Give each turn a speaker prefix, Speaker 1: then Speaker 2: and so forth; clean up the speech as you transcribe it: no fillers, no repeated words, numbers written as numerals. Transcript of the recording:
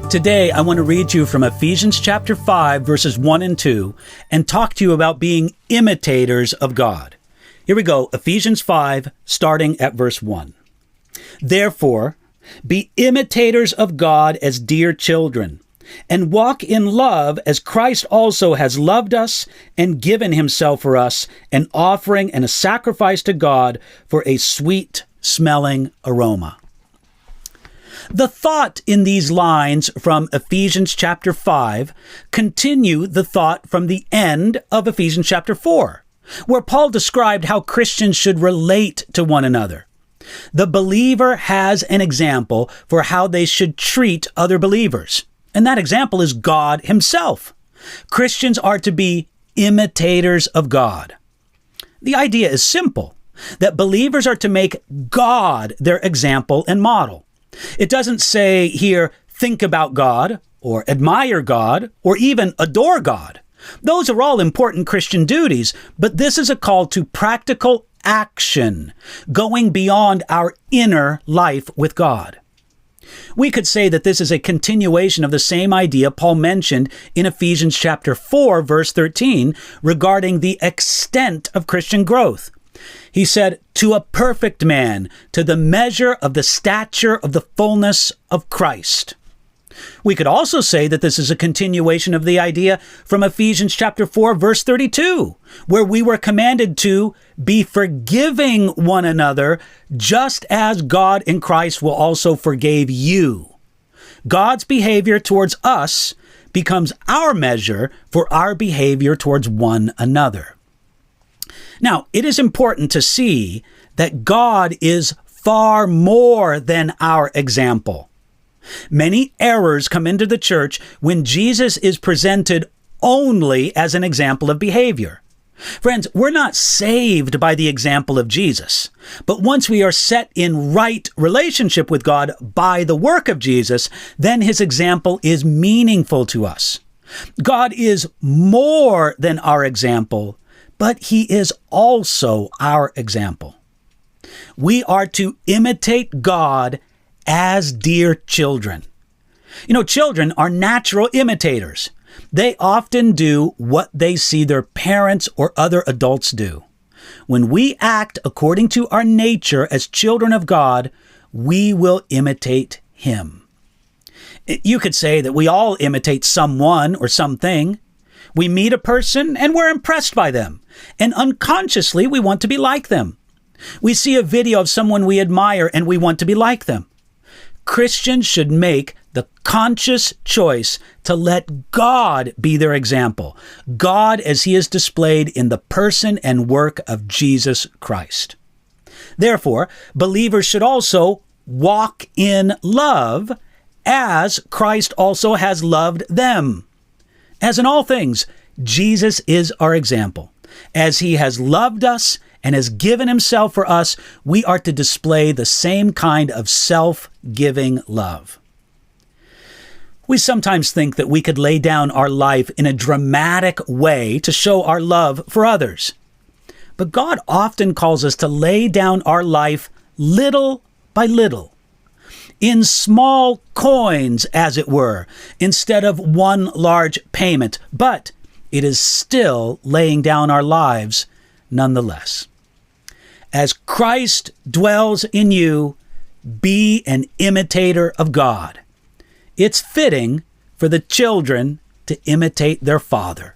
Speaker 1: Today, I want to read to you from Ephesians chapter 5, verses 1 and 2, and talk to you about being imitators of God. Here we go, Ephesians 5, starting at verse 1. Therefore, be imitators of God as dear children, and walk in love as Christ also has loved us and given himself for us, an offering and a sacrifice to God for a sweet-smelling aroma. The thought in these lines from Ephesians chapter 5 continue the thought from the end of Ephesians chapter 4, where Paul described how Christians should relate to one another. The believer has an example for how they should treat other believers, and that example is God himself. Christians are to be imitators of God. The idea is simple, that believers are to make God their example and model. It doesn't say here, think about God, or admire God, or even adore God. Those are all important Christian duties, but this is a call to practical action, going beyond our inner life with God. We could say that this is a continuation of the same idea Paul mentioned in Ephesians chapter 4, verse 13, regarding the extent of Christian growth. He said, to a perfect man, to the measure of the stature of the fullness of Christ. We could also say that this is a continuation of the idea from Ephesians chapter 4, verse 32, where we were commanded to be forgiving one another, just as God in Christ will also forgave you. God's behavior towards us becomes our measure for our behavior towards one another. Now, it is important to see that God is far more than our example. Many errors come into the church when Jesus is presented only as an example of behavior. Friends, we're not saved by the example of Jesus, but once we are set in right relationship with God by the work of Jesus, then his example is meaningful to us. God is more than our example, but he is also our example. We are to imitate God as dear children. You know, children are natural imitators. They often do what they see their parents or other adults do. When we act according to our nature as children of God, we will imitate him. You could say that we all imitate someone or something. We meet a person and we're impressed by them, and unconsciously we want to be like them. We see a video of someone we admire and we want to be like them. Christians should make the conscious choice to let God be their example, God as he is displayed in the person and work of Jesus Christ. Therefore, believers should also walk in love as Christ also has loved them. As in all things, Jesus is our example. As he has loved us and has given himself for us, we are to display the same kind of self-giving love. We sometimes think that we could lay down our life in a dramatic way to show our love for others. But God often calls us to lay down our life little by little, in small coins, as it were, instead of one large payment. But it is still laying down our lives nonetheless. As Christ dwells in you, be an imitator of God. It's fitting for the children to imitate their father.